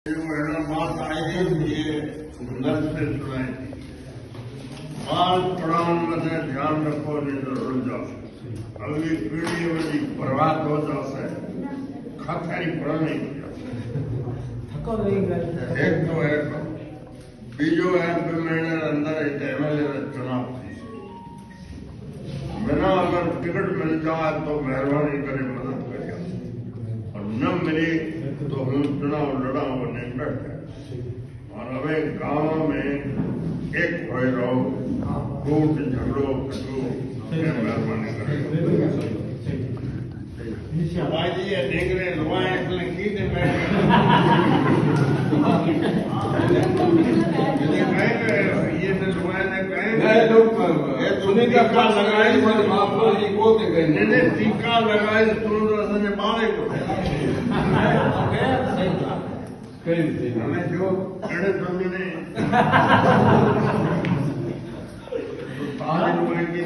बात आई ये सुंदर से सुनाई बाल पढ़ाने में ध्यान रखो नहीं तो रुक जाओ अगली पीढ़ी वाली बर्बाद हो जाए खातारी पढ़ा नहीं एक तो है बीजो है महीने अंदर एमएलए चुनाव बिना अगर टिकट मिल जाए तो मेहरबानी करे मदद करिए और न मिली तो हम चुनाव लड़ा वो निकट है और हमें गांव में एक हो रहो कोर्ट झगड़ो कटो मेहरबानी करे भाई जी ये देख रहे लुआए की थे ये तो लुआए ने कहे सुनीता का लगाई मैंने टीका लगाई तुम ने मारे को हमें जो कड़े समझने आज रुपए की